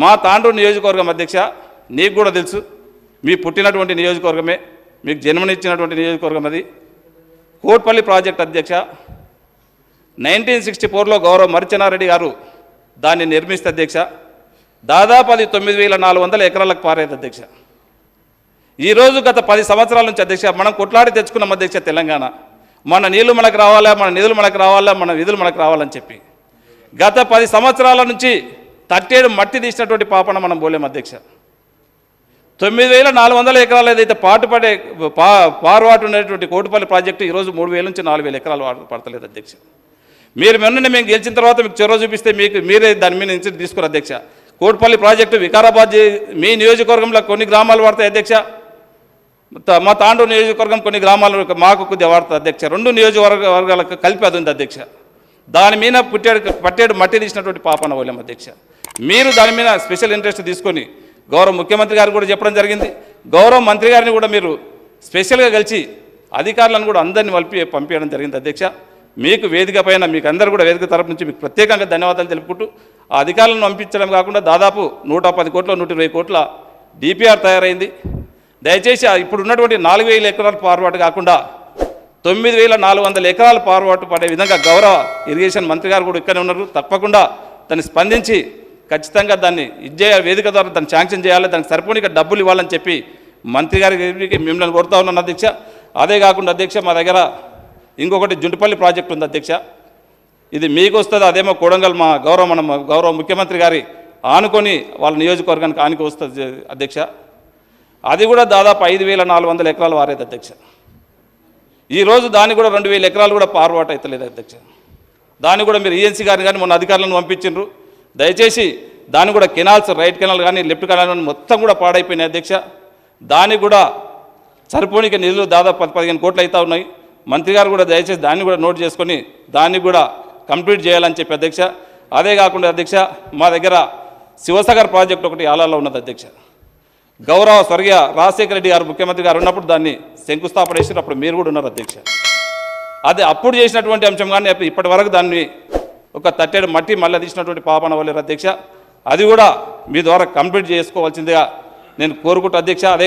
మా తాండూరు నియోజకవర్గం అధ్యక్ష, నీకు కూడా తెలుసు, మీ పుట్టినటువంటి నియోజకవర్గమే, మీకు జన్మనిచ్చినటువంటి నియోజకవర్గం అది. కోట్పల్లి ప్రాజెక్ట్ అధ్యక్ష 1964లో గౌరవ మరిచెన్నారెడ్డి గారు దాన్ని నిర్మిస్తే అధ్యక్ష దాదాపు అది 9,400 ఎకరాలకు పారేది అధ్యక్ష. ఈరోజు గత 10 సంవత్సరాల నుంచి అధ్యక్ష మనం కొట్లాడి తెచ్చుకున్నాం అధ్యక్ష తెలంగాణ. మన నీళ్లు మనకు రావాలా, మన నిధులు మనకు రావాలా, మన విధులు మనకు రావాలని చెప్పి గత 10 సంవత్సరాల నుంచి తట్టేడు మట్టి తీసినటువంటి పాపన మనం పోలేం అధ్యక్ష. 9,400 ఎకరాలు ఏదైతే పాటుపడే పారువాటు ఉండేటువంటి కోటిపల్లి ప్రాజెక్టు ఈరోజు 3,000 నుంచి 4,000 ఎకరాలు పడతలేదు అధ్యక్ష. మీరు మొన్న మేము గెలిచిన తర్వాత మీకు చొరవ చూపిస్తే మీరే దాని మీద నుంచి తీసుకురు అధ్యక్ష. కోటిపల్లి ప్రాజెక్టు వికారాబాద్ మీ నియోజకవర్గంలో కొన్ని గ్రామాలు పడతాయి అధ్యక్ష, మా తాండూరు నియోజకవర్గం కొన్ని గ్రామాలు మాకు కొద్దిగా వాడుతుంది అధ్యక్ష. 2 నియోజకవర్గాలకు కలిపి అది ఉంది అధ్యక్ష. దాని మీద పట్టేడు మట్టి తీసినటువంటి పాపన పోలేం అధ్యక్ష. మీరు దాని మీద స్పెషల్ ఇంట్రెస్ట్ తీసుకొని గౌరవ ముఖ్యమంత్రి గారు కూడా చెప్పడం జరిగింది. గౌరవ మంత్రి గారిని కూడా మీరు స్పెషల్గా కలిసి అధికారులను కూడా అందరినీ పంపించడం జరిగింది అధ్యక్ష. మీకు వేదిక పైన మీకు అందరూ కూడా వేదిక తరపు నుంచి మీకు ప్రత్యేకంగా ధన్యవాదాలు తెలుపుకుంటూ ఆ అధికారులను పంపించడం కాకుండా దాదాపు 110 కోట్ల 120 కోట్ల డిపిఆర్ తయారైంది. దయచేసి ఇప్పుడు ఉన్నటువంటి 4,000 ఎకరాల పారువాటు కాకుండా 9,400 ఎకరాల పారువాటు పడే విధంగా గౌరవ ఇరిగేషన్ మంత్రి గారు కూడా ఇక్కడే ఉన్నారు. తప్పకుండా దాన్ని స్పందించి ఖచ్చితంగా దాన్ని వేదిక ద్వారా దాన్ని శాంక్షన్ చేయాలి, దానికి సరిపోనిక డబ్బులు ఇవ్వాలని చెప్పి మంత్రి గారికి మిమ్మల్ని కోరుతా ఉన్నాను అధ్యక్ష. అదే కాకుండా అధ్యక్ష మా దగ్గర ఇంకొకటి జుంటుపల్లి ప్రాజెక్టు ఉంది అధ్యక్ష. ఇది మీకు వస్తుంది, అదేమో కొడంగల్ మన గౌరవ ముఖ్యమంత్రి గారి ఆనుకొని వాళ్ళ నియోజకవర్గానికి ఆనుకు వస్తుంది అధ్యక్ష. అది కూడా దాదాపు 5,400 ఎకరాలు వారేది అధ్యక్ష. ఈరోజు దాన్ని కూడా 2,000 ఎకరాలు కూడా పారుబాటు అవుతలేదు అధ్యక్ష. దాన్ని కూడా మీరు ఈఎన్సీ గారిని కానీ మొన్న అధికారులను పంపించారు. దయచేసి దాన్ని కూడా కెనాల్స్, రైట్ కెనాల్ కానీ లెఫ్ట్ కెనాల్ కానీ మొత్తం కూడా పాడైపోయినాయి అధ్యక్ష. దానికి కూడా సరిపోనిక నిధులు దాదాపు 10-15 కోట్లు అవుతా ఉన్నాయి. మంత్రి గారు కూడా దయచేసి దాన్ని కూడా నోట్ చేసుకొని దాన్ని కూడా కంప్లీట్ చేయాలని చెప్పి అధ్యక్ష. అదే కాకుండా అధ్యక్ష మా దగ్గర శివసాగర్ ప్రాజెక్ట్ ఒకటి ఆలాలో ఉన్నది అధ్యక్ష. గౌరవ స్వర్గీయ రాజశేఖర రెడ్డి గారు ముఖ్యమంత్రి గారు ఉన్నప్పుడు దాన్ని శంకుస్థాపన చేసినప్పుడు అప్పుడు మీరు కూడా ఉన్నారు అధ్యక్ష. అది అప్పుడు చేసినటువంటి అంశం కానీ ఇప్పటి వరకు దాన్ని ఒక తట్టేడు మట్టి మళ్ళీ తీసినటువంటి పాపన వల్లేరు అధ్యక్ష. అది కూడా మీ ద్వారా కంప్లీట్ చేసుకోవాల్సిందిగా నేను కోరుకుంటా అధ్యక్ష. అదే